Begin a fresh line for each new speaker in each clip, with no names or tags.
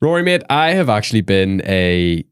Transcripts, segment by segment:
Rory, mate, I have actually been a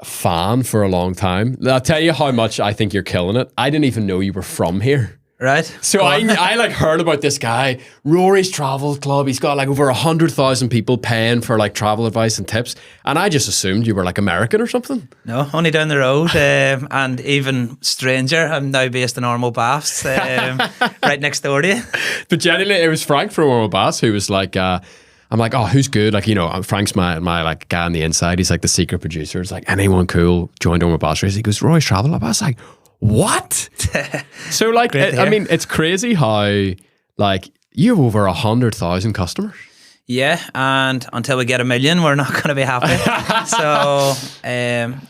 fan for a long time. I'll tell you how much I think you're killing it. I didn't even know you were from here.
Right.
So I like heard about this guy, Rory's Travel Club. He's got like over 100,000 people paying for like travel advice and tips. And I just assumed you were like American or something.
No, only down the road. And even stranger, I'm now based in Ormo Baths, right next door to you.
But genuinely, it was Frank from Ormo Bass who was like, I'm like, oh, who's good? Like, you know, Frank's my like guy on the inside. He's like the secret producer. It's like, anyone cool joined Ormo Bass race. He goes, Rory's Travel Club. I was like, what? So like, I mean, it's crazy how like you have over 100,000 customers.
Yeah, and until we get 1 million, we're not going to be happy. So,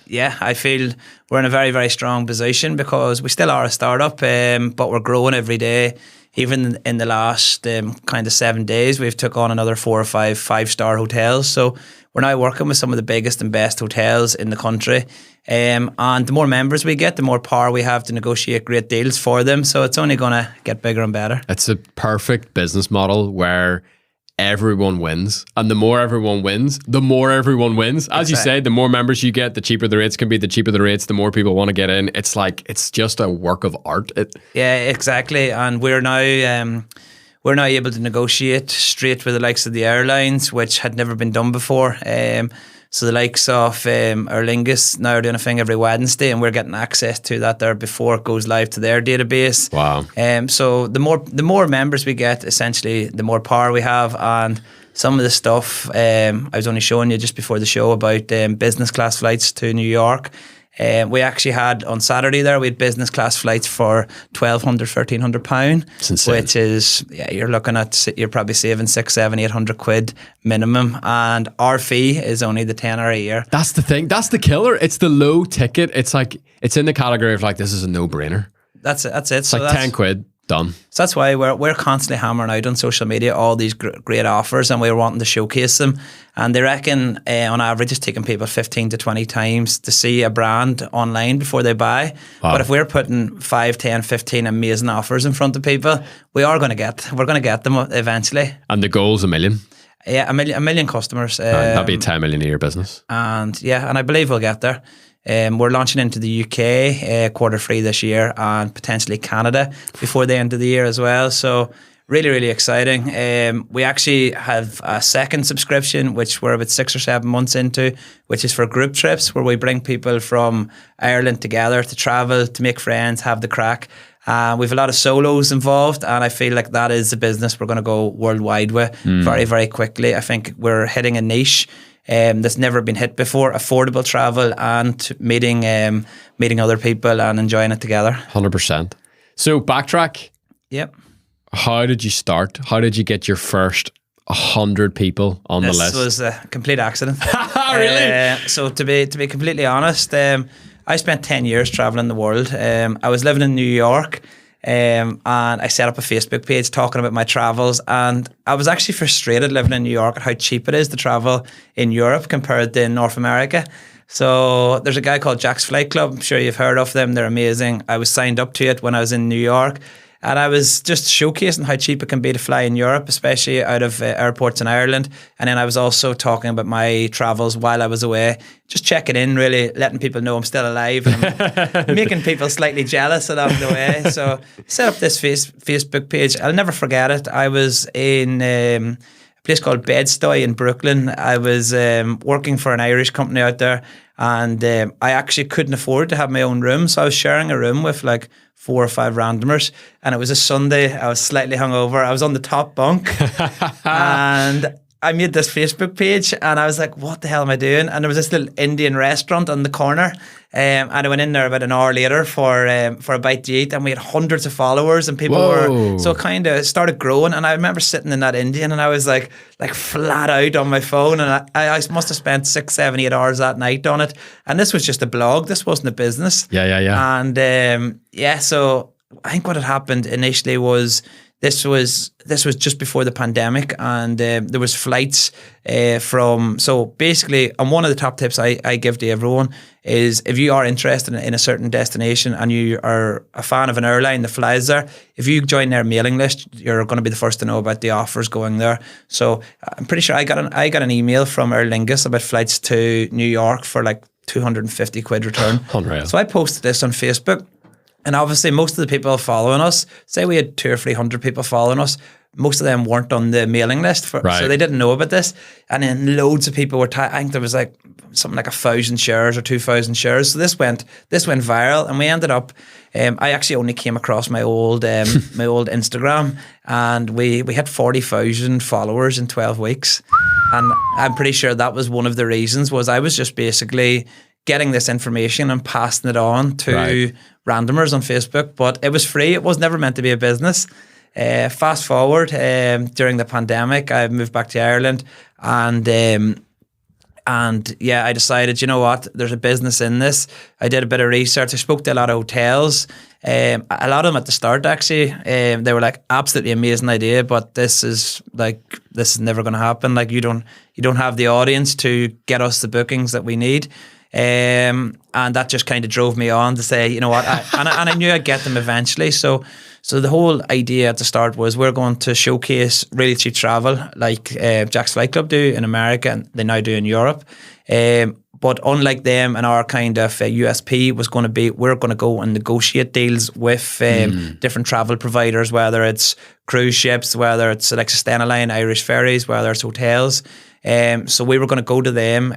yeah, I feel we're in a very, very strong position because we still are a startup, but we're growing every day. Even in the last kind of 7 days, we've took on another 4 or 5 five-star hotels. So we're now working with some of the biggest and best hotels in the country. And the more members we get, the more power we have to negotiate great deals for them. So it's only going to get bigger and better.
It's a perfect business model where everyone wins. And the more everyone wins, the more everyone wins. As you say, the more members you get, the cheaper the rates can be. The cheaper the rates, the more people want to get in. It's like, it's just a work of art.
Yeah, exactly. And we're now able to negotiate straight with the likes of the airlines, which had never been done before. So the likes of Aer Lingus now are doing a thing every Wednesday, and we're getting access to that there before it goes live to their database.
Wow.
So the more members we get, essentially, the more power we have. And some of the stuff I was only showing you just before the show about business class flights to New York. We actually had on Saturday there, we had business class flights for £1,200, £1,300, which is, yeah, you're probably saving 600, 700, 800 quid minimum. And our fee is only the tenner a year.
That's the thing. That's the killer. It's the low ticket. It's like, it's in the category of like, this is a no brainer.
That's it.
It's so like 10 quid. Done.
So that's why we're constantly hammering out on social media all these great offers, and we're wanting to showcase them. And they reckon on average it's taking people 15 to 20 times to see a brand online before they buy. Wow. But if we're putting 5, 10, 15 amazing offers in front of people, we're going to get them eventually.
And the goal's 1 million.
Yeah, a million customers.
That'd be a 10 million a year business.
And yeah, and I believe we'll get there. We're launching into the UK Q3 this year, and potentially Canada before the end of the year as well. So really, really exciting. We actually have a second subscription, which we're about 6 or 7 months into, which is for group trips, where we bring people from Ireland together to travel, to make friends, have the crack. We've a lot of solos involved, and I feel like that is a business we're going to go worldwide with very, very quickly. I think we're hitting a niche that's never been hit before: affordable travel and meeting other people and enjoying it together.
100%. So backtrack.
Yep.
How did you start? How did you get your first 100 people on the list?
This was a complete accident.
Really?
So to be completely honest, I spent 10 years traveling the world. I was living in New York. And I set up a Facebook page talking about my travels, and I was actually frustrated living in New York at how cheap it is to travel in Europe compared to in North America. So there's a guy called Jack's Flight Club. I'm sure you've heard of them. They're amazing. I was signed up to it when I was in New York, and I was just showcasing how cheap it can be to fly in Europe, especially out of airports in Ireland. And then I was also talking about my travels while I was away, just checking in, really letting people know I'm still alive, and making people slightly jealous along the way. So set up this Facebook page. I'll never forget it. I was in a place called Bed-Stuy in Brooklyn. I was working for an Irish company out there, and I actually couldn't afford to have my own room. So I was sharing a room with like 4 or 5 randomers, and it was a Sunday. I was slightly hungover. I was on the top bunk, and I made this Facebook page, and I was like, what the hell am I doing? And there was this little Indian restaurant on the corner, and I went in there about an hour later for a bite to eat, and we had hundreds of followers, and people were, so it kind of started growing. And I remember sitting in that Indian, and I was like flat out on my phone, and I must have spent 6, 7, 8 hours that night on it. And this was just a blog. This wasn't a business.
Yeah.
And so I think what had happened initially was this was just before the pandemic, and there was flights so basically, and one of the top tips I give to everyone is, if you are interested in a certain destination and you are a fan of an airline that flies there, if you join their mailing list, you're going to be the first to know about the offers going there. So I'm pretty sure I got an email from Aer Lingus about flights to New York for like 250 quid return.
Unreal.
So I posted this on Facebook. And obviously, most of the people following us, say we had 200 or 300 people following us, most of them weren't on the mailing list, so they didn't know about this. And then loads of people were. I think there was like something like 1,000 shares or 2,000 shares. So this went viral, and we ended up. I actually only came across my old my old Instagram, and we had 40,000 followers in 12 weeks, and I'm pretty sure that was one of the reasons. Was I was just basically getting this information and passing it on to randomers on Facebook, but it was free. It was never meant to be a business. Fast forward, during the pandemic, I moved back to Ireland, and I decided, you know what, there's a business in this. I did a bit of research. I spoke to a lot of hotels. A lot of them at the start, actually, they were like, absolutely amazing idea, but this is never going to happen. Like, you don't have the audience to get us the bookings that we need. And that just kind of drove me on to say, you know what, I knew I'd get them eventually. So the whole idea at the start was, we're going to showcase really cheap travel, like Jack's Flight Club do in America, and they now do in Europe. But unlike them, and our kind of USP was going to be, we're going to go and negotiate deals with different travel providers, whether it's cruise ships, whether it's like Stena Line, Irish Ferries, whether it's hotels. So we were going to go to them.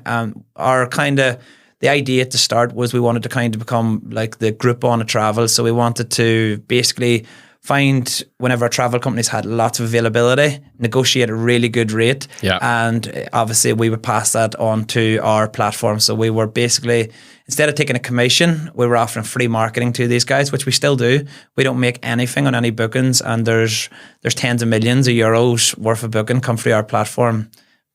Our kind of the idea at the start was, we wanted to kind of become like the Groupon of travel. So we wanted to basically find, whenever our travel companies had lots of availability, negotiate a really good rate. Yeah. And obviously we would pass that on to our platform. So we were basically, instead of taking a commission, we were offering free marketing to these guys, which we still do. We don't make anything on any bookings, and there's tens of millions of euros worth of booking come through our platform.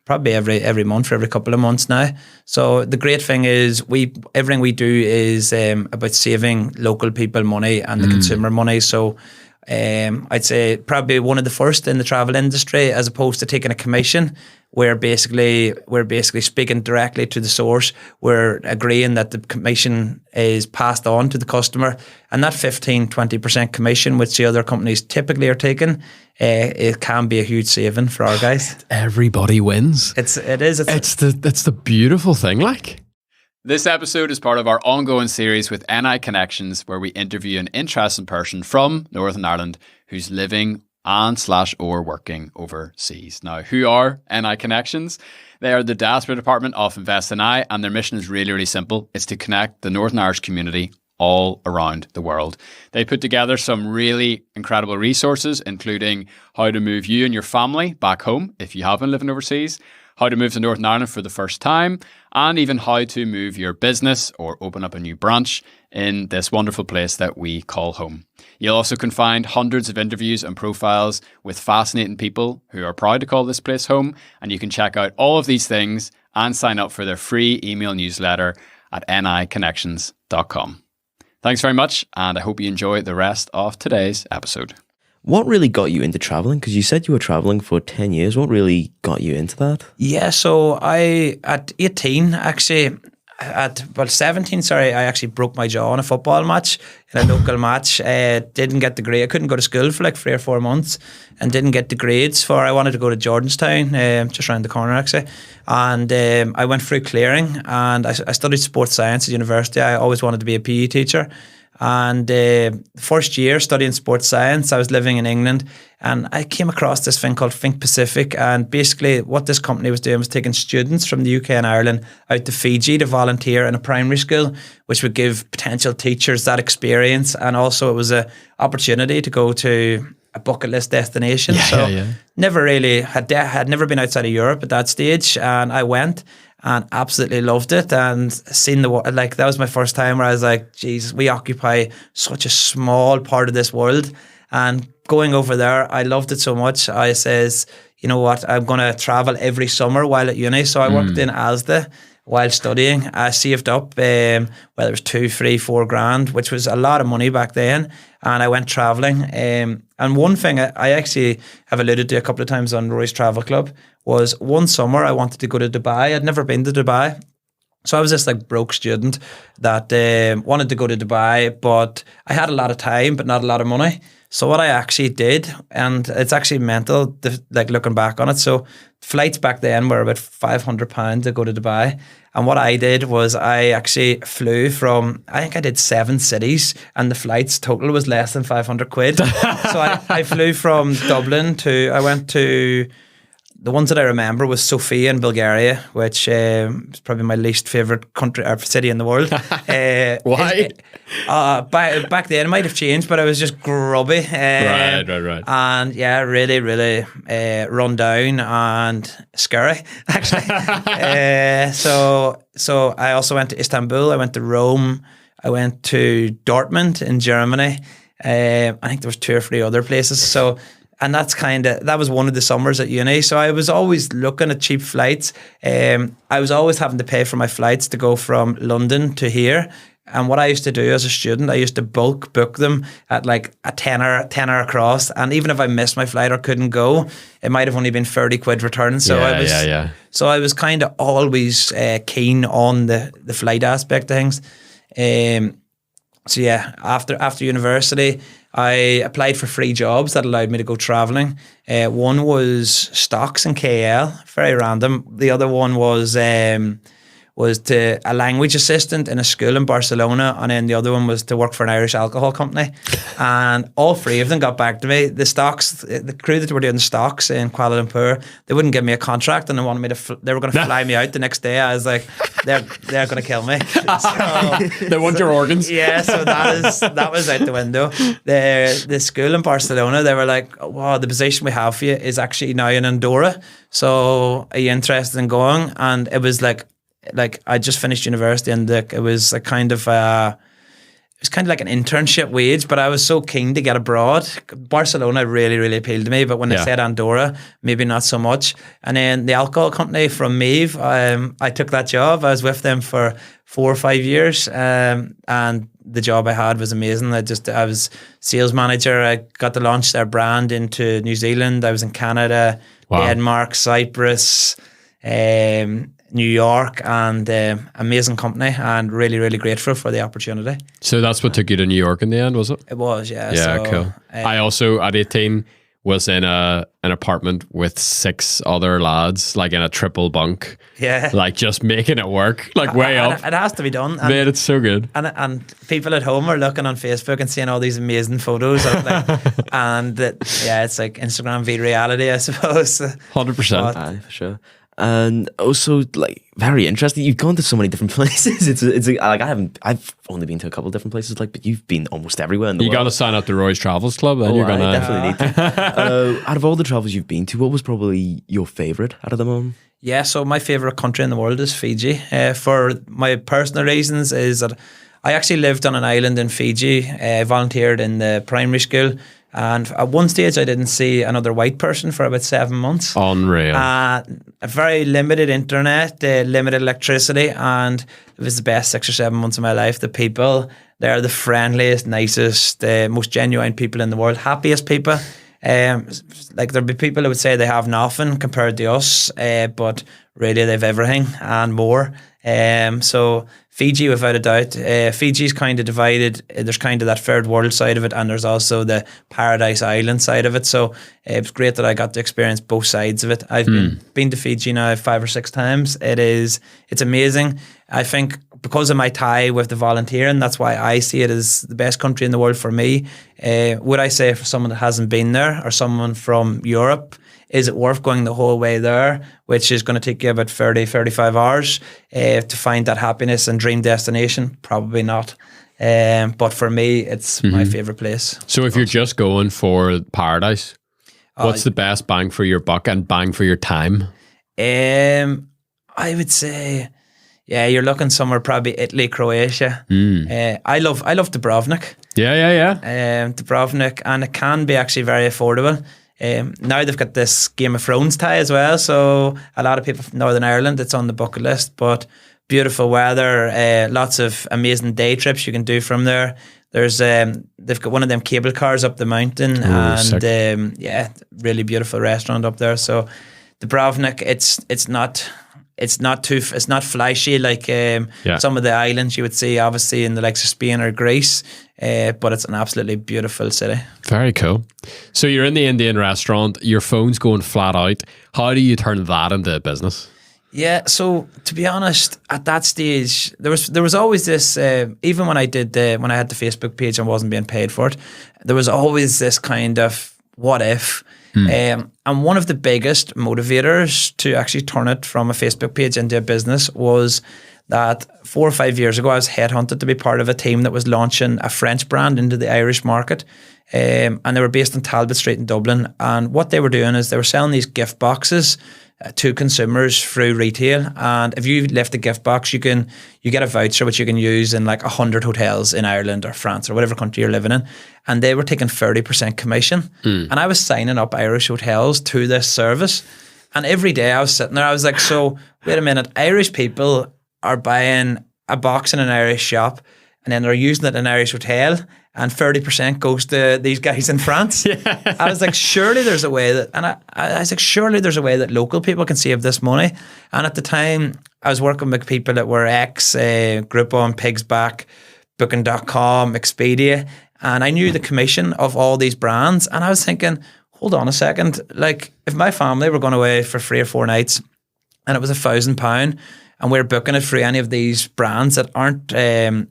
Probably every month, for every couple of months now. So the great thing is, everything we do is about saving local people money and the consumer money. So I'd say probably one of the first in the travel industry, as opposed to taking a commission. We're basically speaking directly to the source. We're agreeing that the commission is passed on to the customer, and that 15-20% commission, which the other companies typically are taking, it can be a huge saving for our guys.
Everybody wins.
It's
the beautiful thing, like.
This episode is part of our ongoing series with NI Connections, where we interview an interesting person from Northern Ireland who's living and/or working overseas. Now, who are NI Connections? They are the diaspora department of Invest NI, and their mission is really, really simple. It's to connect the Northern Irish community all around the world. They put together some really incredible resources, including how to move you and your family back home if you have been living overseas, how to move to Northern Ireland for the first time, and even how to move your business or open up a new branch in this wonderful place that we call home. You'll also can find hundreds of interviews and profiles with fascinating people who are proud to call this place home, and you can check out all of these things and sign up for their free email newsletter at niconnections.com. Thanks very much, and I hope you enjoy the rest of today's episode.
What really got you into traveling? Because you said you were traveling for 10 years. What really got you into that?
Yeah, so at 18, actually, at 17, I actually broke my jaw in a football match, in a local match. Didn't get the grade. I couldn't go to school for like 3 or 4 months, and didn't get the grades for. I wanted to go to Jordanstown, just around the corner actually, and I went through clearing, and I studied sports science at university. I always wanted to be a PE teacher. And first year studying sports science, I was living in England, and I came across this thing called Think Pacific. And basically what this company was doing was taking students from the UK and Ireland out to Fiji to volunteer in a primary school, which would give potential teachers that experience. And also it was an opportunity to go to a bucket list destination. Never really had never been outside of Europe at that stage, and I went and absolutely loved it, and seen that was my first time where I was like, geez, we occupy such a small part of this world. And going over there, I loved it so much. I says, you know what, I'm going to travel every summer while at uni. So I worked in Asda, while studying. I saved up, whether it was 2, 3, 4 grand, which was a lot of money back then. And I went traveling. And one thing I actually have alluded to a couple of times on Rory's Travel Club was one summer I wanted to go to Dubai. I'd never been to Dubai. So I was this like broke student that wanted to go to Dubai, but I had a lot of time, but not a lot of money. So what I actually did, and it's actually mental, like looking back on it. So flights back then were about £500 to go to Dubai. And what I did was I actually flew from, I think I did 7 cities, and the flights total was less than 500 quid. So I flew from Dublin I went to, the ones that I remember was Sofia in Bulgaria, which is probably my least favourite country or city in the world.
Why?
Back then it might have changed, but it was just grubby.
Right.
And yeah, really, really run down and scary, actually. So I also went to Istanbul, I went to Rome, I went to Dortmund in Germany. I think there was 2 or 3 other places. And that was one of the summers at uni. So I was always looking at cheap flights. I was always having to pay for my flights to go from London to here. And what I used to do as a student, I used to bulk book them at like a tenner across. And even if I missed my flight or couldn't go, it might have only been 30 quid return. So I was kind of always keen on the flight aspect of things. So yeah, after university, I applied for 3 jobs that allowed me to go travelling. One was stocks in KL, very random. The other one was to a language assistant in a school in Barcelona, and then the other one was to work for an Irish alcohol company. And all 3 of them got back to me. The crew that were doing the stocks in Kuala Lumpur, they wouldn't give me a contract, and they wanted me to. They were going to fly me out the next day. I was like, they're going to kill me. So,
They want your organs.
yeah, so that was out the window. The school in Barcelona, they were like, wow, the position we have for you is actually now in Andorra. So are you interested in going? And it was like I just finished university, and it was a kind of like an internship wage, but I was so keen to get abroad. Barcelona really, really appealed to me, but when they said Andorra, maybe not so much. And then the alcohol company from Maeve, I took that job. I was with them for 4 or 5 years, and the job I had was amazing. I was sales manager. I got to launch their brand into New Zealand. I was in Canada, Denmark, Cyprus, New York, and amazing company, and really, really grateful for the opportunity.
So that's what took you to New York in the end, was it?
It was, yeah.
Yeah, cool. I also, at 18, was in an apartment with 6 other lads, like in a triple bunk.
Yeah.
Like just making it work, like way up.
It has to be done. And,
man, it's so good.
And people at home are looking on Facebook and seeing all these amazing photos of and it's like Instagram v reality, I suppose.
100%.
Aye, for sure. And also, like, very interesting. You've gone to so many different places. It's like I've only been to a couple of different places, like, but you've been almost everywhere in the world.
You got to sign up to Roy's Travels Club, then
Oh,
you're gonna
definitely need to. Out of all the travels you've been to, what was probably your favorite out of them all?
Yeah, so my favorite country in the world is Fiji. For my personal reasons, is that I actually lived on an island in Fiji. I volunteered in the primary school. And at one stage, I didn't see another white person for about 7 months.
Unreal.
A very limited internet, limited electricity, and it was the best 6 or 7 months of my life. The people, they're the friendliest, nicest, most genuine people in the world, happiest people. Like there'd be people who would say they have nothing compared to us, but really they've everything and more. So Fiji, without a doubt, Fiji's kind of divided. There's kind of that third world side of it, and there's also the paradise island side of it. So it was great that I got to experience both sides of it. I've been to Fiji now 5 or 6 times. It's amazing. I think because of my tie with the volunteering, that's why I see it as the best country in the world for me. Would I say for someone that hasn't been there, or someone from Europe, is it worth going the whole way there, which is going to take you about 30, 35 hours to find that happiness and dream destination? Probably not. But for me, it's my favourite place.
So if you're just going for paradise, what's the best bang for your buck and bang for your time?
I would say, yeah, you're looking somewhere probably Italy, Croatia. I love Dubrovnik.
Yeah.
Dubrovnik, and it can be actually very affordable. Now they've got this Game of Thrones tie as well, so a lot of people from Northern Ireland, it's on the bucket list. But beautiful weather, lots of amazing day trips you can do from there. There's they've got one of them cable cars up the mountain, and really beautiful restaurant up there. So the Dubrovnik, it's not flashy like some of the islands you would see obviously in the likes of Spain or Greece, but it's an absolutely beautiful city.
Very cool. So you're in the Indian restaurant, your phone's going flat out. How do you turn that into a business?
Yeah, so to be honest, at that stage, there was always this. Even when I when I had the Facebook page and wasn't being paid for it, there was always this kind of what if. And one of the biggest motivators to actually turn it from a Facebook page into a business was that 4 or 5 years ago, I was headhunted to be part of a team that was launching a French brand into the Irish market. And they were based on Talbot Street in Dublin. And what they were doing is they were selling these gift boxes to consumers through retail, and if you left a gift box, you get a voucher which you can use in like 100 hotels in Ireland or France or whatever country you're living in, and they were taking 30% commission. And I was signing up Irish hotels to this service, and every day I was sitting there, I was like, so wait a minute, Irish people are buying a box in an Irish shop and then they're using it in an Irish hotel, and 30% goes to these guys in France. Yeah. I was like, surely there's a way that, and I was like, surely there's a way that local people can save this money. And at the time, I was working with people that were Groupon, Pigsback, Booking.com, Expedia, and I knew the commission of all these brands. And I was thinking, hold on a second, like if my family were going away for 3 or 4 nights and it was £1,000, and we're booking it through any of these brands that aren't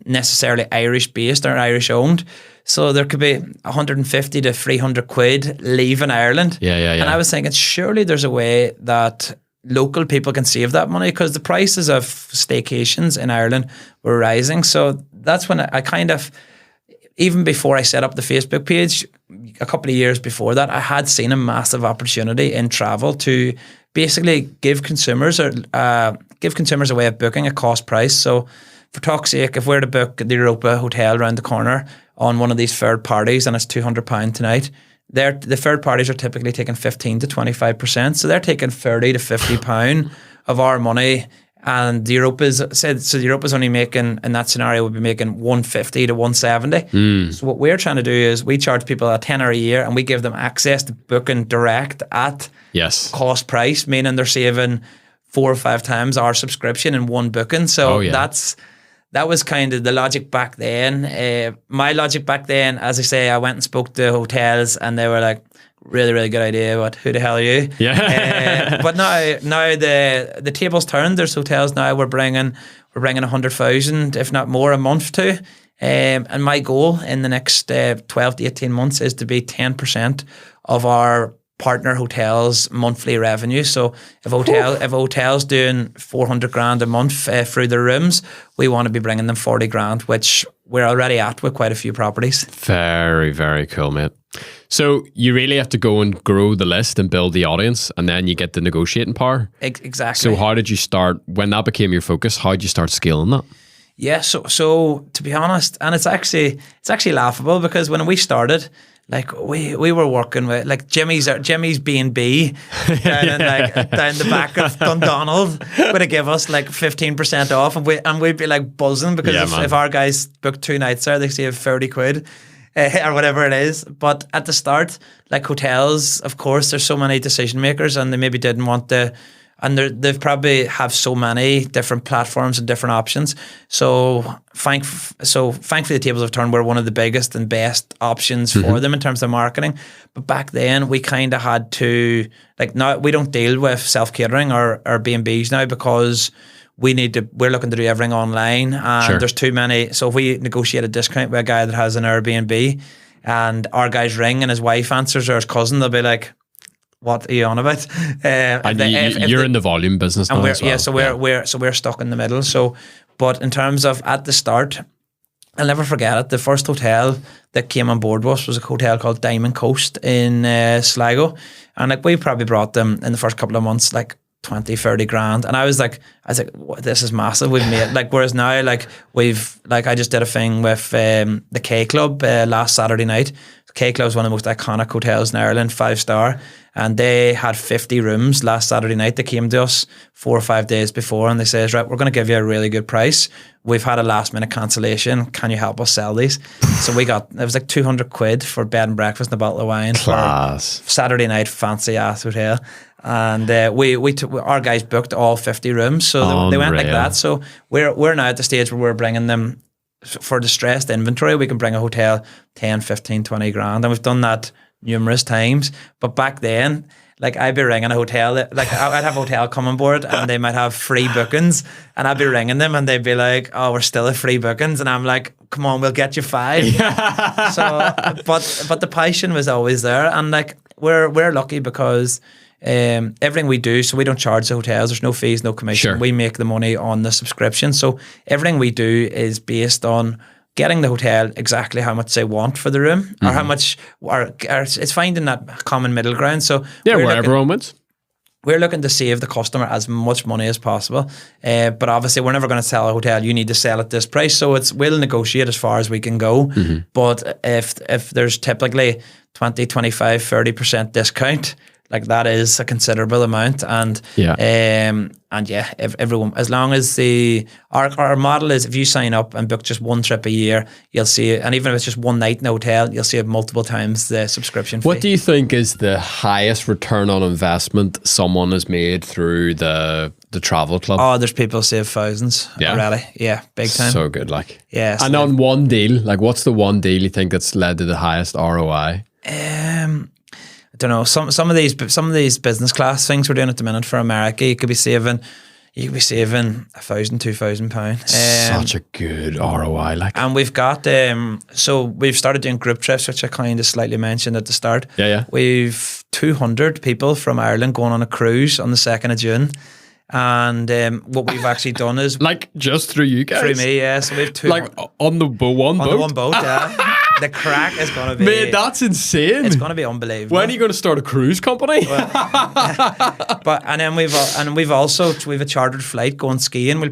necessarily Irish based or Irish owned. So there could be 150 to 300 quid leaving Ireland.
Yeah.
And I was thinking, surely there's a way that local people can save that money, because the prices of staycations in Ireland were rising. So that's when I kind of, even before I set up the Facebook page, a couple of years before that, I had seen a massive opportunity in travel to basically give consumers a way of booking a cost price. So for talk's sake, if we're to book the Europa Hotel around the corner on one of these third parties and it's £200 tonight, the third parties are typically taking 15 to 25%. So they're taking 30 to £50 of our money. And the Europa's only making, in that scenario, would be making 150 to 170. So what we're trying to do is we charge people a tenner a year and we give them access to booking direct at cost price, meaning they're saving 4 or 5 times our subscription in one booking. So that was kind of the logic back then. My logic back then, as I say, I went and spoke to hotels and they were like, really, really good idea, but who the hell are you?
Yeah.
But now the table's turned. There's hotels now we're bringing 100,000, if not more, a month to. And my goal in the next 12 to 18 months is to be 10% of our partner hotels' monthly revenue. So if a hotel's doing 400 grand a month through their rooms, we want to be bringing them 40 grand, which we're already at with quite a few properties.
Very, very cool, mate. So you really have to go and grow the list and build the audience, and then you get the negotiating power.
Exactly.
So how did you start, when that became your focus, how did you start scaling that?
Yeah, so to be honest, and it's actually laughable, because when we started, like we were working with like Jimmy's B&B down the back of Dundonald would have give us like 15% off, and we'd be like buzzing, because if our guys booked 2 nights there, they save 30 quid. Or whatever it is. But at the start, like hotels, of course, there's so many decision makers, and they maybe didn't want to, and they've probably have so many different platforms and different options. So thankfully the tables have turned. We're one of the biggest and best options for them in terms of marketing. But back then we kind of had to, like, now we don't deal with self-catering or B&Bs now, because we're looking to do everything online, and there's too many. So if we negotiate a discount with a guy that has an Airbnb and our guys ring and his wife answers, or his cousin, they'll be like, what are you on about?
And you're in the volume business now as well.
Yeah, so we're stuck in the middle. So, but in terms of at the start, I'll never forget it. The first hotel that came on board with us was a hotel called Diamond Coast in Sligo. And like we probably brought them in the first couple of months like 20, 30 grand. And I was like, "What, this is massive. We've made," like, whereas now, like, we've, like, I just did a thing with the K Club last Saturday night. K Club is one of the most iconic hotels in Ireland, 5-star. And they had 50 rooms last Saturday night. They came to us 4 or 5 days before and they says, right, we're going to give you a really good price. We've had a last minute cancellation. Can you help us sell these? So it was like 200 quid for bed and breakfast and a bottle of wine.
Class.
For Saturday night, fancy ass hotel. And our guys booked all 50 rooms. So they went like
Unreal.
that. So we're now at the stage where we're bringing them for distressed inventory. We can bring a hotel 10, 15, 20 grand. And we've done that numerous times. But back then, like, I'd be ringing a hotel, like I'd have a hotel come on board and they might have free bookings and I'd be ringing them and they'd be like, oh, we're still at free bookings. And I'm like, come on, we'll get you 5. So, but the passion was always there. And like, we're lucky because everything we do, so we don't charge the hotels, there's no fees, no commission.
Sure.
We make the money on the subscription. So everything we do is based on getting the hotel exactly how much they want for the room, or how much, or it's finding that common middle ground. So
Yeah,
we're
where
looking-
everyone wins.
we're looking to save the customer as much money as possible. But obviously, we're never going to sell a hotel, you need to sell at this price. So we'll negotiate as far as we can go. But if there's typically 20, 25, 30% discount, like, that is a considerable amount. And if everyone, as long as our model is, if you sign up and book just one trip a year, you'll see it. And even if it's just one night in a hotel, you'll see it multiple times the subscription fee.
What do you think is the highest return on investment someone has made through the travel club?
Oh, there's people save thousands already. Yeah, big time.
So good, like.
Yeah.
And on one deal, like, what's the one deal you think that's led to the highest ROI?
I don't know. Some of these business class things we're doing at the minute for America, you could be saving £1,000, £2,000.
Such a good ROI, like.
And we've got so we've started doing group trips, which I kind of slightly mentioned at the start.
Yeah.
We've 200 people from Ireland going on a cruise on the 2nd of June. And what we've actually done is,
Like, just through you guys?
through me, yeah. So we've
Like, on the one boat?
on the one boat, yeah. The crack is going to be,
Man, that's insane.
it's going to be unbelievable.
When are you going to start a cruise company?
But and then we've a chartered flight going skiing. We've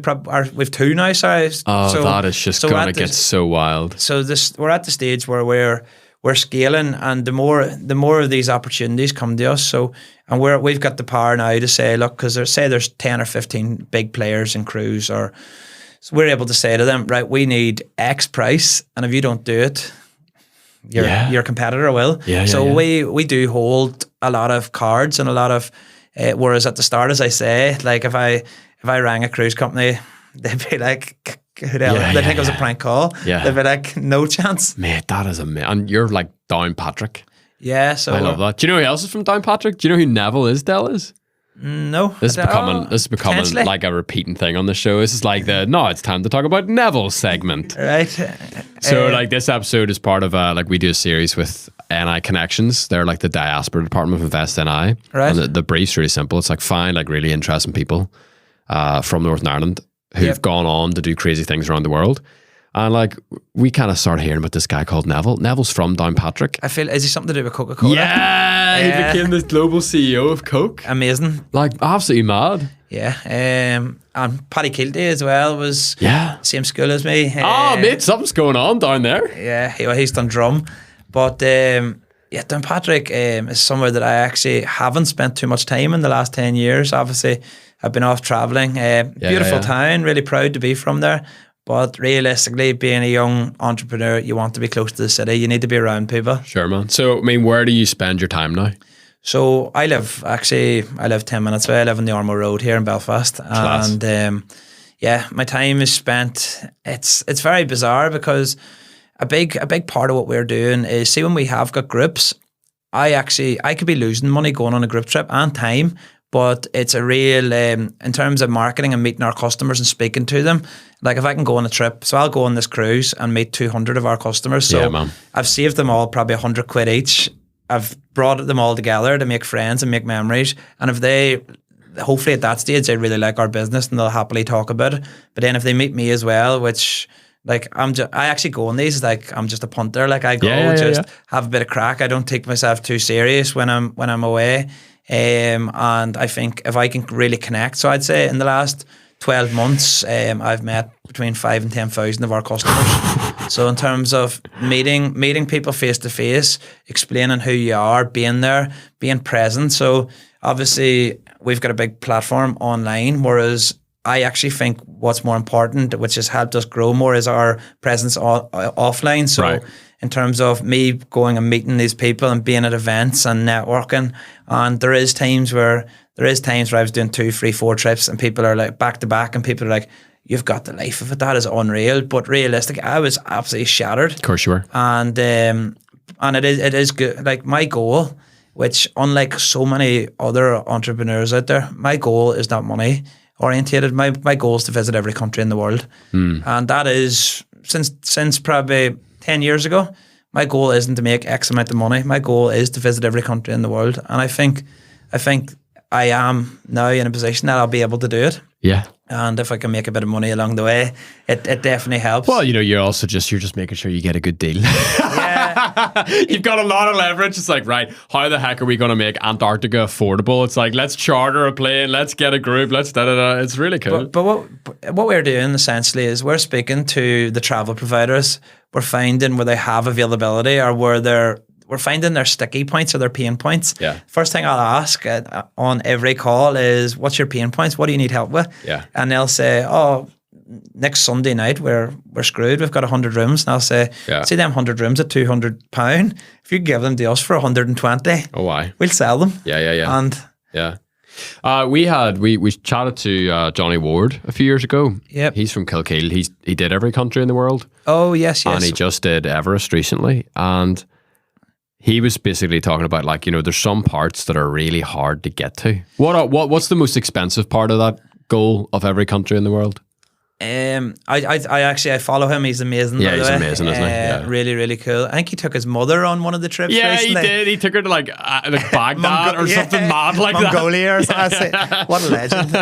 2 now. Sorry.
That is just going to get so wild.
So we're at the stage where we're scaling, and the more of these opportunities come to us. So, and we've got the power now to say, look, because there's 10 or 15 big players in cruise, so we're able to say to them, right, we need X price, and if you don't do it, your competitor will. We do hold a lot of cards and a lot of whereas at the start, as I say, like, if I rang a cruise company, they'd be like, they'd think it was a prank call.
Yeah.
They'd be like, no chance.
Mate, that is amazing. And you're like Downpatrick.
Yeah, so
I love that. Do you know who else is from Downpatrick? Do you know who Neville is, Is?
No.
This is becoming
potentially.
like a repeating thing on the show. This is like it's time to talk about Neville segment.
Right.
So like, this episode is part of like, we do a series with NI Connections. They're like the diaspora department of Invest NI.
Right.
And the brief's really simple. It's like, find like really interesting people from Northern Ireland who've gone on to do crazy things around the world. And like, we kind of started hearing about this guy called Neville. Neville's from Downpatrick.
I feel, is he something to do with Coca-Cola?
Yeah, he became the global CEO of Coke.
Amazing.
Like, absolutely mad.
Yeah. And Paddy Kilty as well was same school as me.
Mate, something's going on down there.
Yeah, he's done drum. But Downpatrick is somewhere that I actually haven't spent too much time in the last 10 years. Obviously, I've been off travelling. Beautiful town, really proud to be from there. But realistically, being a young entrepreneur, you want to be close to the city. You need to be around people.
Sure, man. So, I mean, where do you spend your time now?
So I live 10 minutes away. I live on the Ormo Road here in Belfast.
Class.
And my time is spent, it's very bizarre because a big part of what we're doing is, see, when we have got groups, I could be losing money going on a group trip and time, but it's a real, in terms of marketing and meeting our customers and speaking to them, like if I can go on a trip, so I'll go on this cruise and meet 200 of our customers. So
man.
I've saved them all probably 100 quid each. I've brought them all together to make friends and make memories. And if they, hopefully at that stage, they really like our business and they'll happily talk about it. But then if they meet me as well, which like I actually go on these, like I'm just a punter. Like I go have a bit of crack. I don't take myself too serious when I'm away. And I think if I can really connect, so I'd say in the last 12 months, I've met between 5 and 10,000 of our customers. So in terms of meeting people face to face, explaining who you are, being there, being present. So obviously we've got a big platform online, whereas I actually think what's more important, which has helped us grow more, is our presence offline. So
Right.
in terms of me going and meeting these people and being at events and networking, and there is times where I was doing 2, 3, 4 trips and people are like back to back and people are like, you've got the life of it, that is unreal. But realistic, I was absolutely shattered.
Of course you were.
And it is good. Like my goal, which unlike so many other entrepreneurs out there, my goal is not money orientated. My goal is to visit every country in the world. And that is since probably 10 years ago. My goal isn't to make X amount of money. My goal is to visit every country in the world. And I think I am now in a position that I'll be able to do it.
Yeah.
And if I can make a bit of money along the way, it definitely helps.
Well, you're just making sure you get a good deal.
Yeah.
You've got a lot of leverage. It's like, right, how the heck are we going to make Antarctica affordable? It's like, let's charter a plane, let's get a group, let's da-da-da. It's really cool.
But what we're doing essentially is we're speaking to the travel providers. We're finding where they have availability or where we're finding their sticky points or their pain points.
Yeah.
First thing I'll ask on every call is, what's your pain points? What do you need help with?
Yeah.
And they'll say, oh, next Sunday night we're screwed. We've got 100 rooms. And I'll say, see them 100 rooms at £200. If you give them to us for 120,
Oh, why?
we'll sell them.
Yeah.
And
Yeah. We chatted to Johnny Ward a few years ago.
Yep.
He's from Kilkeel. He did every country in the world.
oh yes.
And he just did Everest recently. And he was basically talking about, like, there's some parts that are really hard to get to. What's the most expensive part of that goal of every country in the world?
I follow him. He's amazing.
Yeah,
by the
he's
way.
amazing, isn't he? Yeah.
Really, really cool. I think he took his mother on one of the trips.
Yeah,
recently.
he did. He took her to like Baghdad or something mad like
Mongolia or something. What a legend.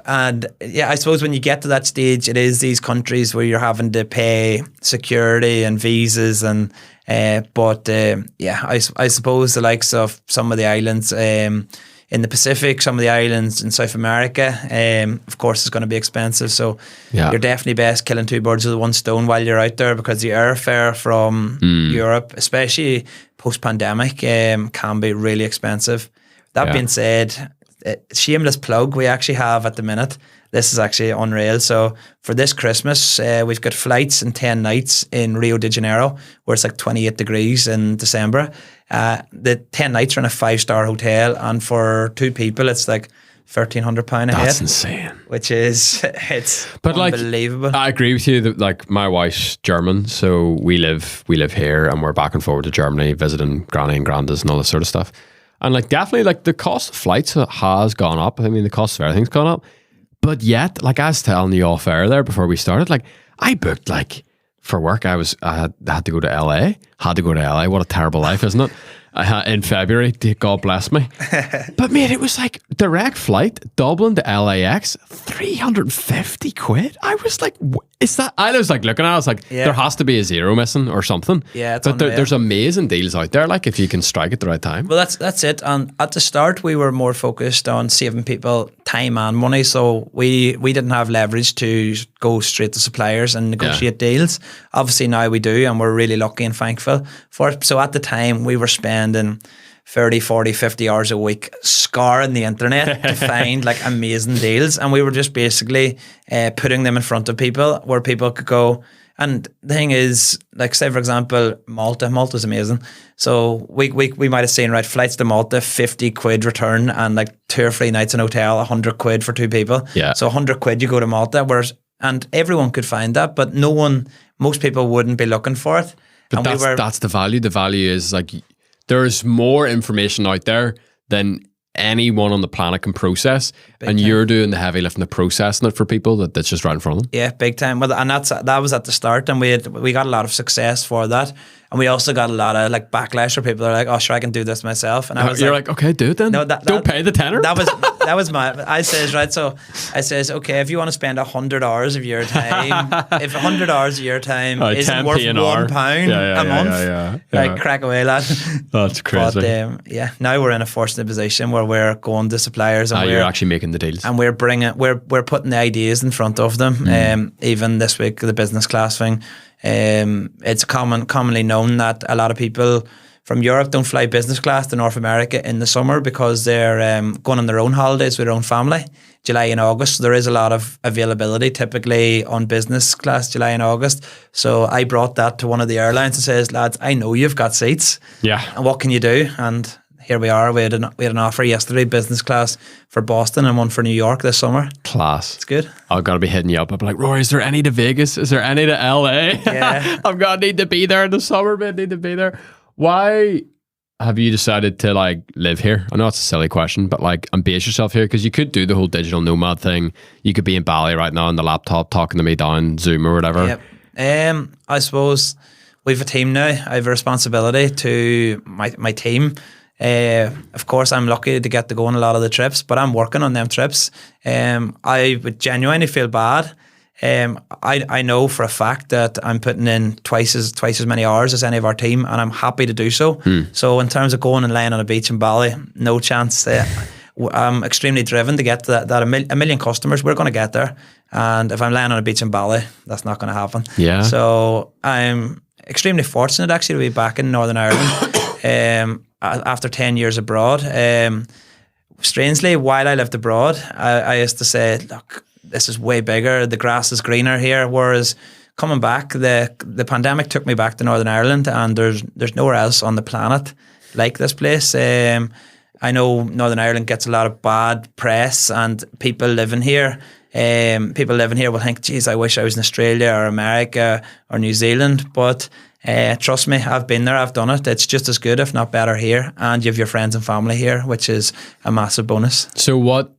And yeah, I suppose when you get to that stage, it is these countries where you're having to pay security and visas and I suppose the likes of some of the islands in the Pacific, some of the islands in South America, of course, is going to be expensive. So you're definitely best killing 2 birds with one stone while you're out there, because the airfare from Europe, especially post-pandemic, can be really expensive. That being said, shameless plug, we actually have at the minute, this is actually unreal. So for this Christmas, we've got flights and 10 nights in Rio de Janeiro, where it's like 28 degrees in December. The 10 nights are in a 5-star hotel, and for 2 people, it's like £1,300 a head.
That's insane.
Which is, it's unbelievable.
Like, I agree with you that, like, my wife's German, so we live here, and we're back and forward to Germany visiting Granny and Grandas and all this sort of stuff. And like, definitely, like, the cost of flights has gone up. I mean, the cost of everything's gone up. But yet, like I was telling you off air there before we started, like, I booked, like, for work, I had to go to LA. What a terrible life, isn't it? In February, God bless me. But mate, it was like direct flight, Dublin to LAX, 350 quid. I was like, is that? I was like looking at it, I was like, there has to be a zero missing or something.
Yeah, it's
but there's amazing deals out there, like, if you can strike at the right time.
Well, that's it. And at the start, we were more focused on saving people time and money. So we didn't have leverage to go straight to suppliers and negotiate deals. Obviously now we do, and we're really lucky and thankful for it. So at the time, we were spending 30, 40, 50 hours a week scouring the internet to find like amazing deals, and we were just basically putting them in front of people where people could go. And the thing is, like, say for example, Malta's amazing. So we might have seen, right, flights to Malta, 50 quid return, and like 2 or 3 nights in a hotel, 100 quid for 2 people.
Yeah.
So 100 quid you go to Malta, and everyone could find that, but most people wouldn't be looking for it.
But that's the value. The value is, like, there's more information out there than anyone on the planet can process, you're doing the heavy lifting of processing it for people that's just right in front of them.
Yeah, big time. Well, and that was at the start, and we got a lot of success for that. And we also got a lot of like backlash where people are like, "Oh, sure, I can do this myself." And I was
You're like, okay, do it then.
No,
Don't pay the tenner.
That was my. I says right. So I says, okay, if you want to spend 100 hours of your time, if 100 hours of your time isn't worth £1 a month, like crack away, lad.
That's crazy.
But now we're in a fortunate position where we're going to suppliers and
you're actually making the deals,
and we're putting the ideas in front of them. Even this week, the business class thing. It's commonly known that a lot of people from Europe don't fly business class to North America in the summer because they're going on their own holidays with their own family, July and August. So there is a lot of availability typically on business class July and August. So I brought that to one of the airlines and says, lads, I know you've got seats.
Yeah.
And what can you do? And here we are. We had an offer yesterday, business class for Boston and one for New York this summer.
Class.
It's good.
I've got to be hitting you up. I'll be like, Rory, is there any to Vegas? Is there any to LA?
Yeah.
I'm going to need to be there in the summer, man. Need to be there. Why have you decided to like live here? I know it's a silly question, but like and base yourself here because you could do the whole digital nomad thing. You could be in Bali right now on the laptop talking to me down Zoom or whatever.
Yep. I suppose we have a team now. I have a responsibility to my team. Of course, I'm lucky to get to go on a lot of the trips, but I'm working on them trips. I would genuinely feel bad. I know for a fact that I'm putting in twice as many hours as any of our team, and I'm happy to do so. So in terms of going and laying on a beach in Bali, no chance. I'm extremely driven to get to that a million customers. We're going to get there, and if I'm laying on a beach in Bali, that's not going to happen.
Yeah.
So I'm extremely fortunate actually to be back in Northern Ireland after 10 years abroad. Strangely, while I lived abroad, I used to say, look, this is way bigger. The grass is greener here. Whereas coming back, the pandemic took me back to Northern Ireland, and there's nowhere else on the planet like this place. I know Northern Ireland gets a lot of bad press, and people living here will think, geez, I wish I was in Australia or America or New Zealand. But trust me, I've been there, I've done it. It's just as good, if not better here. And you have your friends and family here, which is a massive bonus.
So what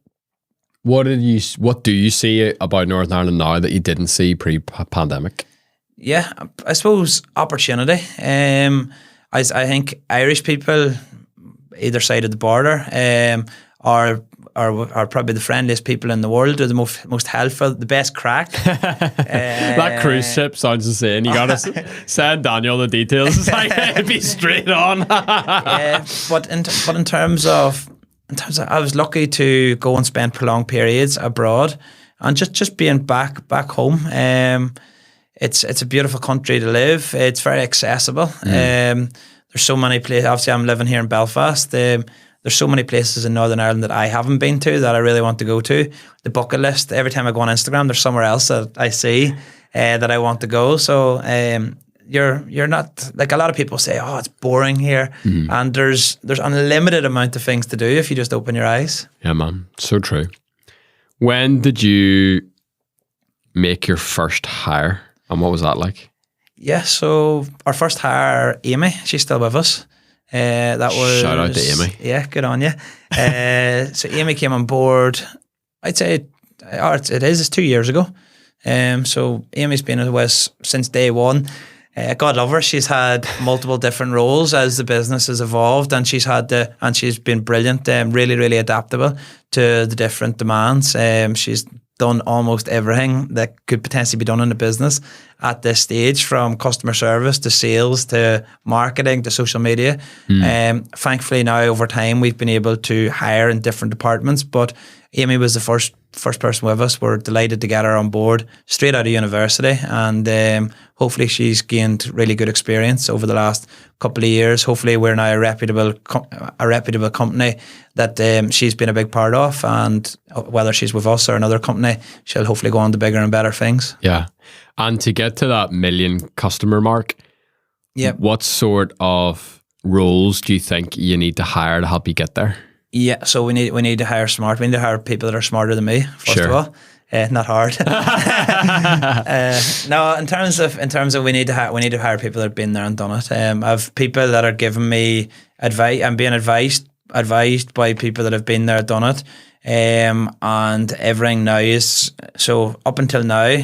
do you see about Northern Ireland now that you didn't see pre-pandemic?
Yeah, I suppose opportunity. I think Irish people, either side of the border, are probably the friendliest people in the world. They're the most helpful, the best crack.
That cruise ship sounds insane. You gotta send Daniel the details. It's like it'd be straight on.
But in terms of, I was lucky to go and spend prolonged periods abroad, and just being back home. It's a beautiful country to live. It's very accessible. There's so many places. Obviously, I'm living here in Belfast. There's so many places in Northern Ireland that I haven't been to that I really want to go to. The bucket list. Every time I go on Instagram, there's somewhere else that I see that I want to go. So you're not, like, a lot of people say, oh, it's boring here, and there's unlimited amount of things to do if you just open your eyes.
Yeah, man, so true. When did you make your first hire, and what was that like? Yeah,
so our first hire, Amy, she's still with us. That was,
shout out to Amy.
Yeah, good on you. So Amy came on board, I'd say it's 2 years ago. So Amy's been with us since day one. God love her. She's had multiple different roles as the business has evolved, and she's been brilliant. Really, really adaptable to the different demands. She's done almost everything that could potentially be done in the business at this stage, from customer service to sales to marketing to social media. Thankfully now over time we've been able to hire in different departments, but Amy was the first person with us. We're delighted to get her on board straight out of university, and hopefully she's gained really good experience over the last couple of years. Hopefully we're now a reputable company that she's been a big part of, and whether she's with us or another company, she'll hopefully go on to bigger and better things.
Yeah. And to get to that million customer mark, what sort of roles do you think you need to hire to help you get there?
Yeah, so we need to hire smart. We need to hire people that are smarter than me, first of all. Not hard. No, in terms of we need to hire people that have been there and done it. I have people that are giving me advice. I'm being advised by people that have been there, done it. And everything now is, so up until now,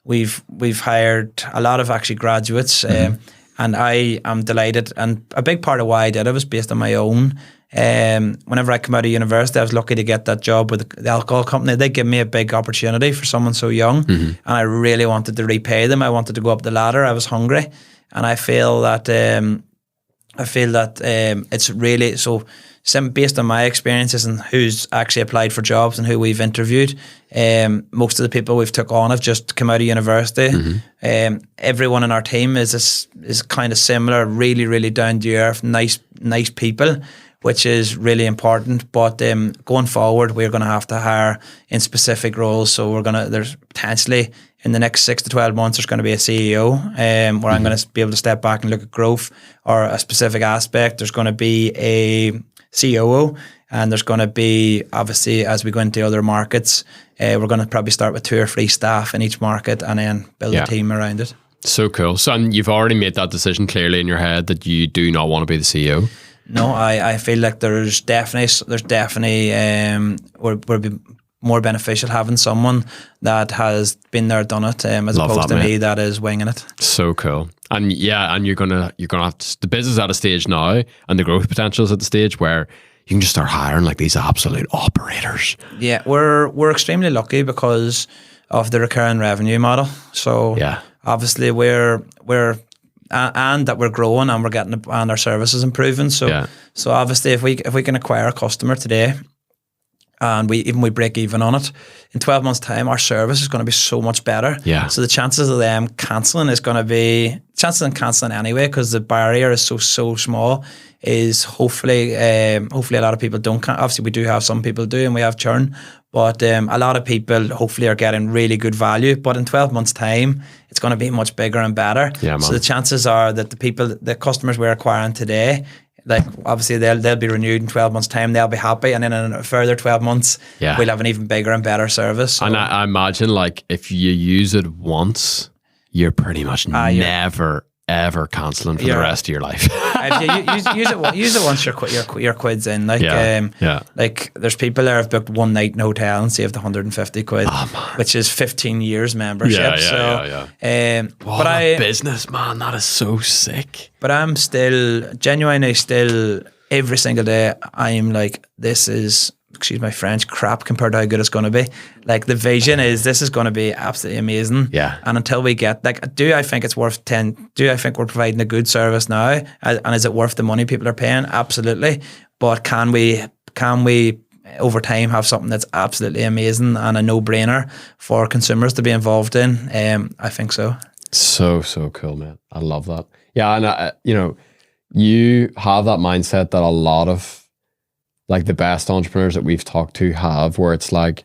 we've hired a lot of actually graduates. And I am delighted. And a big part of why I did it was based on my own. Whenever I come out of university, I was lucky to get that job with the alcohol company. They gave me a big opportunity for someone so young, and I really wanted to repay them. I wanted to go up the ladder. I was hungry, and I feel that it's really so. Based on my experiences and who's actually applied for jobs and who we've interviewed, most of the people we've took on have just come out of university. Everyone in our team is kind of similar, really, really down to earth, nice people, which is really important. But going forward, we're going to have to hire in specific roles. So there's potentially in the next 6 to 12 months, there's going to be a CEO where I'm going to be able to step back and look at growth or a specific aspect. There's going to be a COO, and there's going to be, obviously, as we go into other markets, we're going to probably start with 2 or 3 staff in each market and then build a team around it.
So cool. So and you've already made that decision clearly in your head that you do not want to be the CEO.
No, I feel like there's definitely would be more beneficial having someone that has been there, done it, as opposed to me that is winging it.
So cool. And you're gonna have the business at a stage now, and the growth potential is at the stage where you can just start hiring like these absolute operators.
Yeah, we're extremely lucky because of the recurring revenue model. So obviously we're and that we're growing and we're getting and our service is improving. So so obviously if we can acquire a customer today, and we break even on it, in 12 months' time, our service is going to be so much better. Yeah. So the chances of them cancelling is going to be cancelling anyway, because the barrier is so small. Is hopefully a lot of people don't. Obviously, we do have some people do, and we have churn, but a lot of people hopefully are getting really good value. But in 12 months' time, it's going to be much bigger and better. Yeah, man. So the chances are that the customers we're acquiring today, like obviously they'll be renewed in 12 months' time, they'll be happy, and then in a further 12 months we'll have an even bigger and better service. So.
And I imagine like if you use it once, you're pretty much never ever cancelling for the rest of your life.
use it once your quid's in. Like there's people there have booked one night in a hotel and saved 150 quid, which is 15 years membership.
What a business, man. That is so sick.
But I'm genuinely still every single day I'm like, this is, excuse my French, crap compared to how good it's going to be. Like the vision is this is going to be absolutely amazing. Yeah. And until we get do I think it's worth 10? Do I think we're providing a good service now? And is it worth the money people are paying? Absolutely. But can we over time have something that's absolutely amazing and a no-brainer for consumers to be involved in? I think so.
So cool, man. I love that. Yeah, and you have that mindset that a lot of like the best entrepreneurs that we've talked to have, where it's like,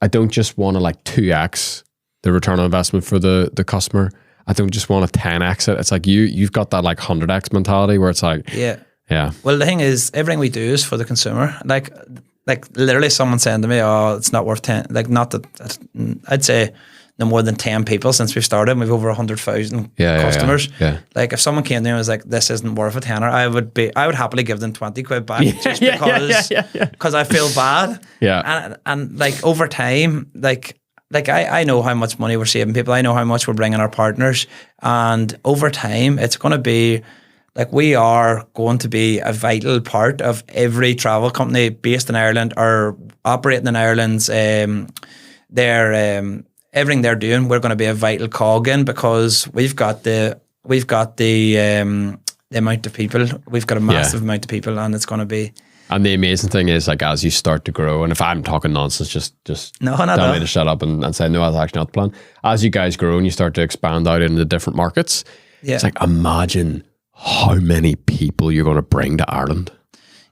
I don't just want to like 2x the return on investment for the customer. I don't just want to 10x it. It's like you've got that like 100x mentality where it's like, yeah.
Well, the thing is, everything we do is for the consumer. Like literally someone saying to me, oh, it's not worth 10. Like not that, I'd say no more than 10 people since we've started. We've over 100,000 customers. Yeah. Like if someone came to me and was like, this isn't worth a tenner, I would happily give them 20 quid back just because I feel bad. Yeah. And like over time, like I know how much money we're saving people. I know how much we're bringing our partners. And over time, it's going to be like we are going to be a vital part of every travel company based in Ireland or operating in Ireland's everything they're doing, we're going to be a vital cog in because we've got the amount of people. We've got a massive amount of people, and it's going to be.
And the amazing thing is, like, as you start to grow, and if I'm talking nonsense, just tell me to shut up and say, no, that's actually not the plan. As you guys grow and you start to expand out into different markets, it's like, imagine how many people you're going to bring to Ireland.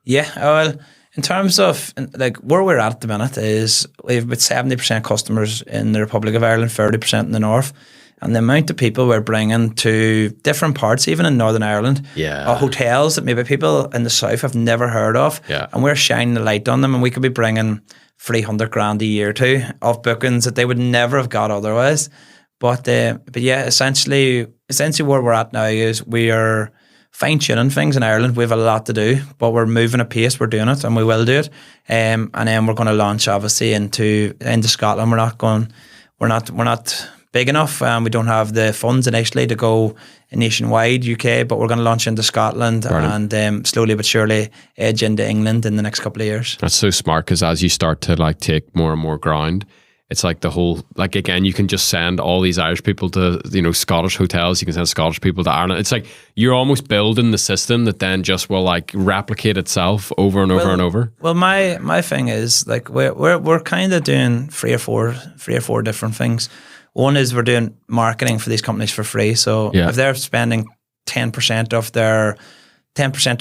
Yeah, well, in terms of like where we're at the minute is we have about 70% customers in the Republic of Ireland, 30% in the north, and the amount of people we're bringing to different parts, even in Northern Ireland, hotels that maybe people in the south have never heard of, and we're shining the light on them, and we could be bringing 300 grand a year to of bookings that they would never have got otherwise. But yeah, essentially where we're at now is we are fine-tuning things in Ireland. We have a lot to do, but we're moving at pace. We're doing it, and we will do it. And then we're going to launch obviously into Scotland. We're not big enough. We don't have the funds initially to go nationwide UK, but we're going to launch into Scotland and slowly but surely edge into England in the next couple of years.
That's so smart, because as you start to like take more and more ground, it's like the whole, like, again, you can just send all these Irish people to, you know, Scottish hotels. You can send Scottish people to Ireland. It's like you're almost building the system that then just will like replicate itself over and over and over.
Well, my thing is like we're kind of doing three or four different things. One is we're doing marketing for these companies for free. So if they're spending 10% of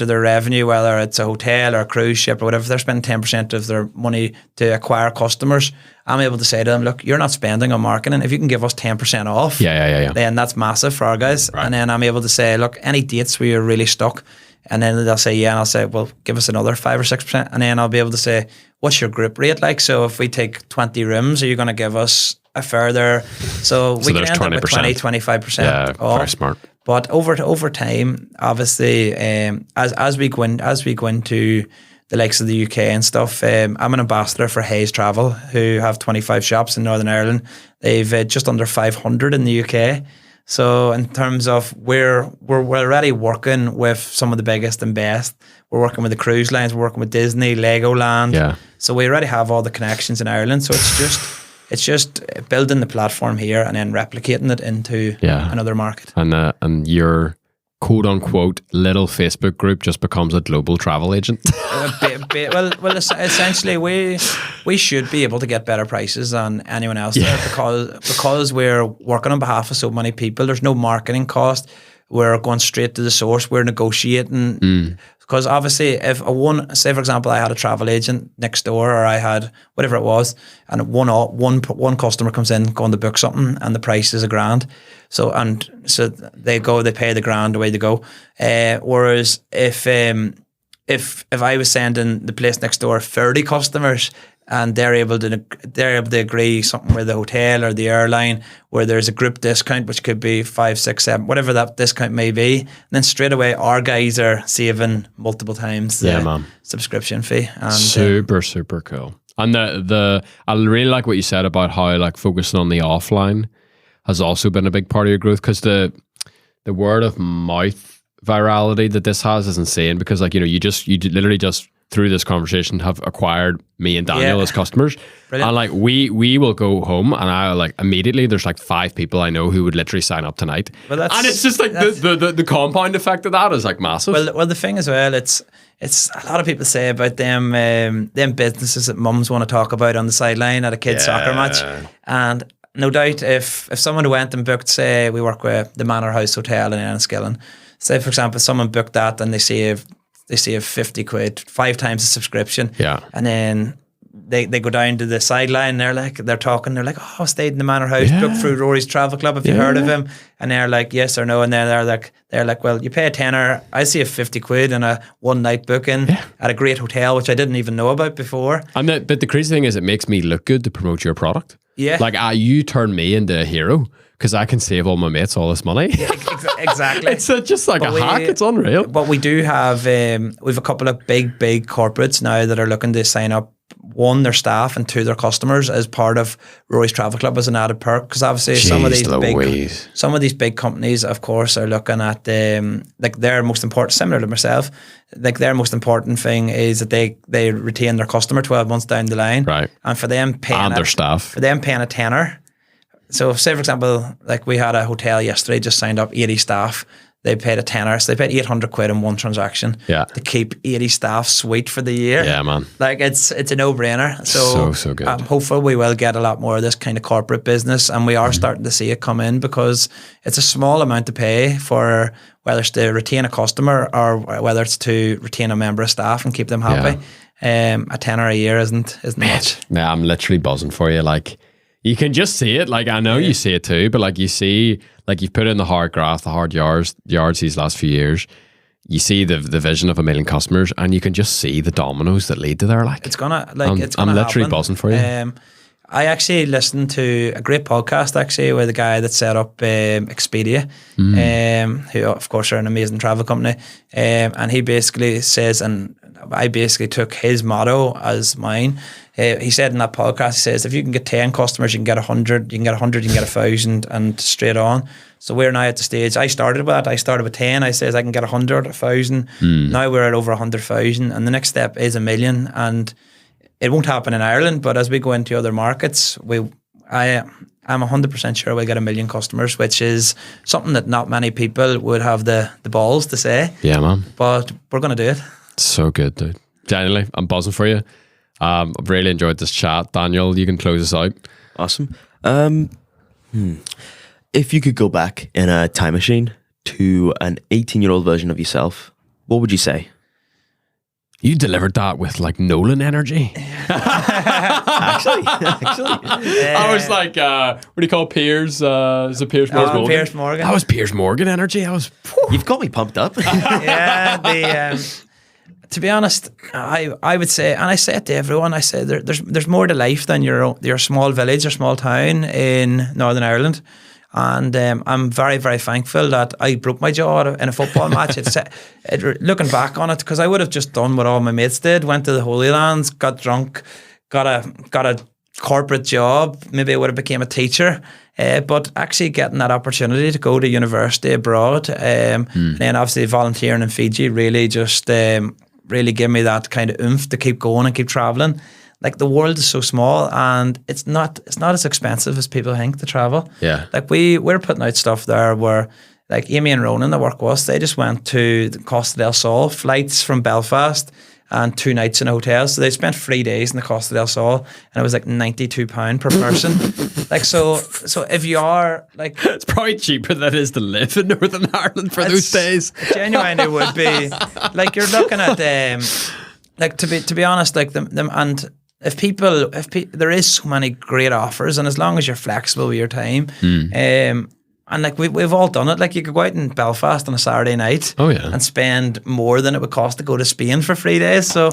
their revenue, whether it's a hotel or a cruise ship or whatever, if they're spending 10% of their money to acquire customers, I'm able to say to them, look, you're not spending on marketing. If you can give us 10% off, then that's massive for our guys. Right. And then I'm able to say, look, any dates where you're really stuck, and then they'll say, yeah, and I'll say, well, give us another 5 or 6%. And then I'll be able to say, what's your group rate like? So if we take 20 rooms, are you going to give us a further? So we can end up with 20, 25% off.
Very smart.
But over time, obviously, as we go into the likes of the UK and stuff, I'm an ambassador for Hayes Travel, who have 25 shops in Northern Ireland. They've just under 500 in the UK. So in terms of we're already working with some of the biggest and best. We're working with the cruise lines. We're working with Disney, Legoland. Yeah. So we already have all the connections in Ireland. So it's just building the platform here and then replicating it into another market.
And your quote unquote little Facebook group just becomes a global travel agent.
Well, essentially we should be able to get better prices than anyone else there because we're working on behalf of so many people. There's no marketing cost. We're going straight to the source. We're negotiating. Because obviously, if say for example, I had a travel agent next door, or I had whatever it was, and one customer comes in going to book something, and the price is $1,000. So they pay the $1,000, away they go. Whereas if I was sending the place next door 30 customers, and they're able to agree something with the hotel or the airline where there's a group discount, which could be 5, 6, 7, whatever that discount may be, and then straight away our guys are saving multiple times the subscription fee. And,
super cool. And I really like what you said about how like focusing on the offline has also been a big part of your growth, because the word of mouth virality that this has is insane, because like, you know, you literally just through this conversation have acquired me and Daniel as customers. Brilliant. And like we will go home and I like immediately there's like 5 people I know who would literally sign up tonight. And it's just like the compound effect of that is like massive.
Well the thing as well, it's a lot of people say about them businesses that mums want to talk about on the sideline at a kid's soccer match. And no doubt if someone went and booked, say we work with the Manor House Hotel in Enniskillen, say for example someone booked that and they save 50 quid, 5 times the subscription. Yeah. And then they go down to the sideline, they're like, oh, I stayed in the Manor House, booked through Rory's Travel Club, have you heard of him? And they're like, yes or no. And then they're like, well, you pay a tenner, I see a 50 quid and a one night booking at a great hotel, which I didn't even know about before.
But the crazy thing is it makes me look good to promote your product. Yeah. Like you turn me into a hero, because I can save all my mates all this money.
Yeah, exactly.
It's just like a hack. It's unreal.
But we do have we've a couple of big corporates now that are looking to sign up, 1, their staff, and 2, their customers as part of Rory's Travel Club as an added perk. Because obviously some of these big companies, of course, are looking at like their most important, similar to myself, like their most important thing is that they retain their customer 12 months down the line. Right. And for them paying
their staff.
For them paying a tenner. So say, for example, like we had a hotel yesterday, just signed up 80 staff. They paid a tenner. So they paid 800 quid in one transaction to keep 80 staff sweet for the year.
Yeah, man.
Like it's a no-brainer.
So good.
Hopefully we will get a lot more of this kind of corporate business, and we are starting to see it come in, because it's a small amount to pay for whether it's to retain a customer or whether it's to retain a member of staff and keep them happy. A tenner a year isn't much.
Yeah, I'm literally buzzing for you. Like, you can just see it. Like, I know you see it too, but like you see, like you've put in the hard graft, the hard yards these last few years. You see the vision of 1 million customers, and you can just see the dominoes that lead to there. Like, I'm literally buzzing for you.
I actually listened to a great podcast actually with a guy that set up Expedia, who of course are an amazing travel company, and he basically says, and I basically took his motto as mine. He said in that podcast, he says, if you can get 10 customers, you can get 100, you can get 100, you can get 1,000, and straight on. So we're now at the stage, I started with that. I started with 10. I says I can get 100, 1,000. Now we're at over 100,000. And the next step is 1 million. And it won't happen in Ireland, but as we go into other markets, I'm 100% sure we'll get 1 million customers, which is something that not many people would have the balls to say.
Yeah, man.
But we're going to do it.
So good, dude. Genuinely, I'm buzzing for you. I've really enjoyed this chat. Daniel, you can close us out.
Awesome. If you could go back in a time machine to an 18-year-old version of yourself, what would you say?
You delivered that with like Nolan energy.
Actually.
I was like, what do you call Piers? Is it Piers Morgan?
Piers Morgan.
That was Piers Morgan energy.
You've got me pumped up.
Yeah, to be honest, I would say, and I say it to everyone, I say there's more to life than your small village or small town in Northern Ireland. And I'm very, very thankful that I broke my jaw in a football match. Looking back on it, because I would have just done what all my mates did, went to the Holy Lands, got drunk, got a corporate job. Maybe I would have became a teacher. But actually getting that opportunity to go to university abroad, and then obviously volunteering in Fiji really just really gave me that kind of oomph to keep going and keep traveling. Like the world is so small, and it's not as expensive as people think to travel.
Yeah.
Like we're putting out stuff there where, like Amy and Ronan that work with us, they just went to the Costa del Sol, flights from Belfast and 2 nights in a hotel. So they spent 3 days in the Costa del Sol, and it was like £92 per person. Like so if you are like,
It's probably cheaper than it is to live in Northern Ireland for those days.
it genuinely would be. Like you're looking at like to be honest, like them and. If there is so many great offers, and as long as you're flexible with your time, and like we've all done it. Like you could go out in Belfast on a Saturday night, and spend more than it would cost to go to Spain for 3 days. So,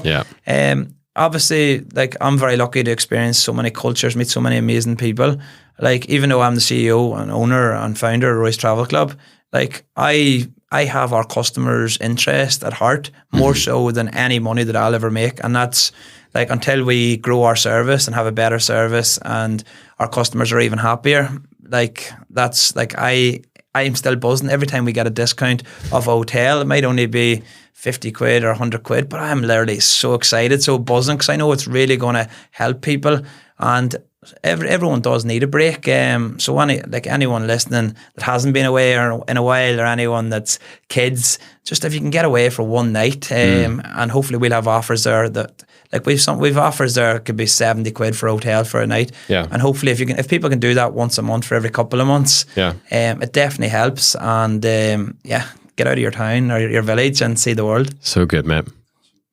obviously, like I'm very lucky to experience so many cultures, meet so many amazing people. Like even though I'm the CEO and owner and founder of Roy's Travel Club, like I have our customers' interest at heart more so than any money that I'll ever make, and that's. Like until we grow our service and have a better service and our customers are even happier, like that's like I'm still buzzing every time we get a discount of a hotel. It might only be 50 quid or 100 quid, but I'm literally so excited, so buzzing because I know it's really going to help people, and everyone does need a break. So anyone listening that hasn't been away or in a while, or anyone that's kids, just if you can get away for one night, and hopefully we'll have offers there that. Like we've offers there, it could be 70 quid for a hotel for a night.
Yeah.
And hopefully if people can do that once a month for every couple of months, it definitely helps. And get out of your town or your village and see the world.
So good, mate.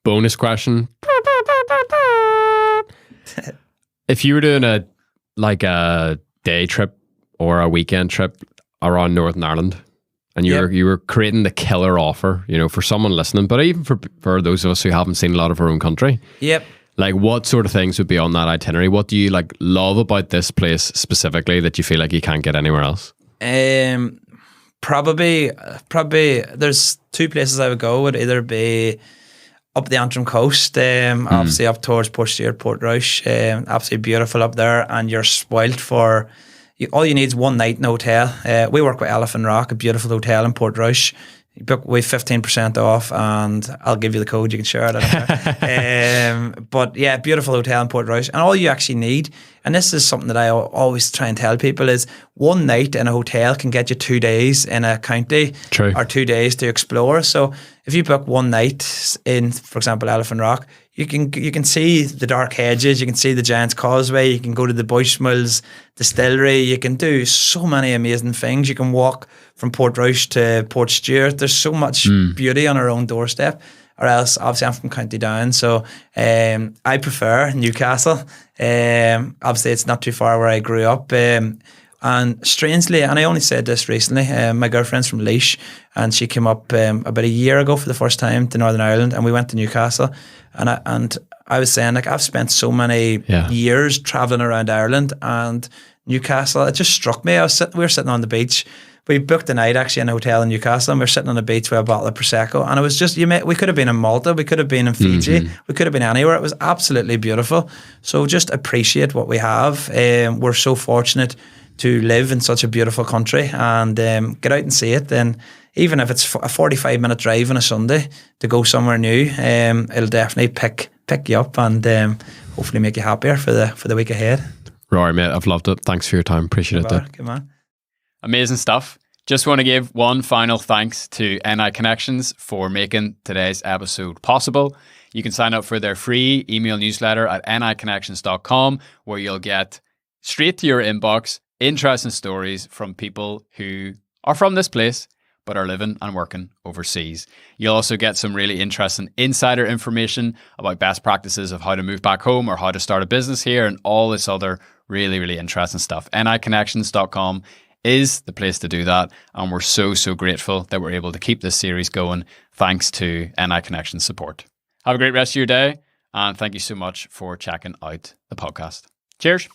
Bonus question. If you were doing a day trip or a weekend trip around Northern Ireland, and you were creating the killer offer, for someone listening, but even for those of us who haven't seen a lot of our own country.
Yep.
Like what sort of things would be on that itinerary? What do you love about this place specifically that you feel like you can't get anywhere else?
Probably there's 2 places I would go. Would either be up the Antrim coast, obviously up towards Portstewart, Portrush, absolutely beautiful up there, and you're spoilt for. All you need is one night in a hotel. We work with Elephant Rock, a beautiful hotel in Portrush. You book with 15% off, and I'll give you the code. You can share it. But yeah, beautiful hotel in Portrush. And all you actually need, and this is something that I always try and tell people, is one night in a hotel can get you 2 days in a county.
True.
Or 2 days to explore. So if you book one night in, for example, Elephant Rock, you can see the dark hedges, you can see the Giant's Causeway, you can go to the Bushmills distillery, you can do so many amazing things. You can walk from Portrush to Portstewart. There's so much beauty on our own doorstep. Or else, obviously, I'm from County Down, so I prefer Newcastle. Obviously, it's not too far where I grew up. And strangely, and I only said this recently, my girlfriend's from Laois, and she came up about a year ago for the first time to Northern Ireland, and we went to Newcastle. And I was saying, like, I've spent so many years traveling around Ireland, and Newcastle. It just struck me. We were sitting on the beach. We booked a night actually in a hotel in Newcastle, and we were sitting on the beach with a bottle of Prosecco. And it was just, we could have been in Malta, we could have been in Fiji, we could have been anywhere. It was absolutely beautiful. So just appreciate what we have. We're so fortunate to live in such a beautiful country, and get out and see it. And even if it's a 45-minute drive on a Sunday to go somewhere new, it'll definitely pick you up and hopefully make you happier for the week ahead.
Rory, mate, I've loved it. Thanks for your time. Appreciate it.
Good man.
Amazing stuff. Just want to give one final thanks to NI Connections for making today's episode possible. You can sign up for their free email newsletter at niconnections.com, where you'll get straight to your inbox interesting stories from people who are from this place but are living and working overseas. You'll also get some really interesting insider information about best practices of how to move back home or how to start a business here, and all this other really, really interesting stuff. niconnections.com is the place to do that, and we're so grateful that we're able to keep this series going thanks to NI Connections support. Have a great rest of your day, and thank you so much for checking out the podcast. Cheers.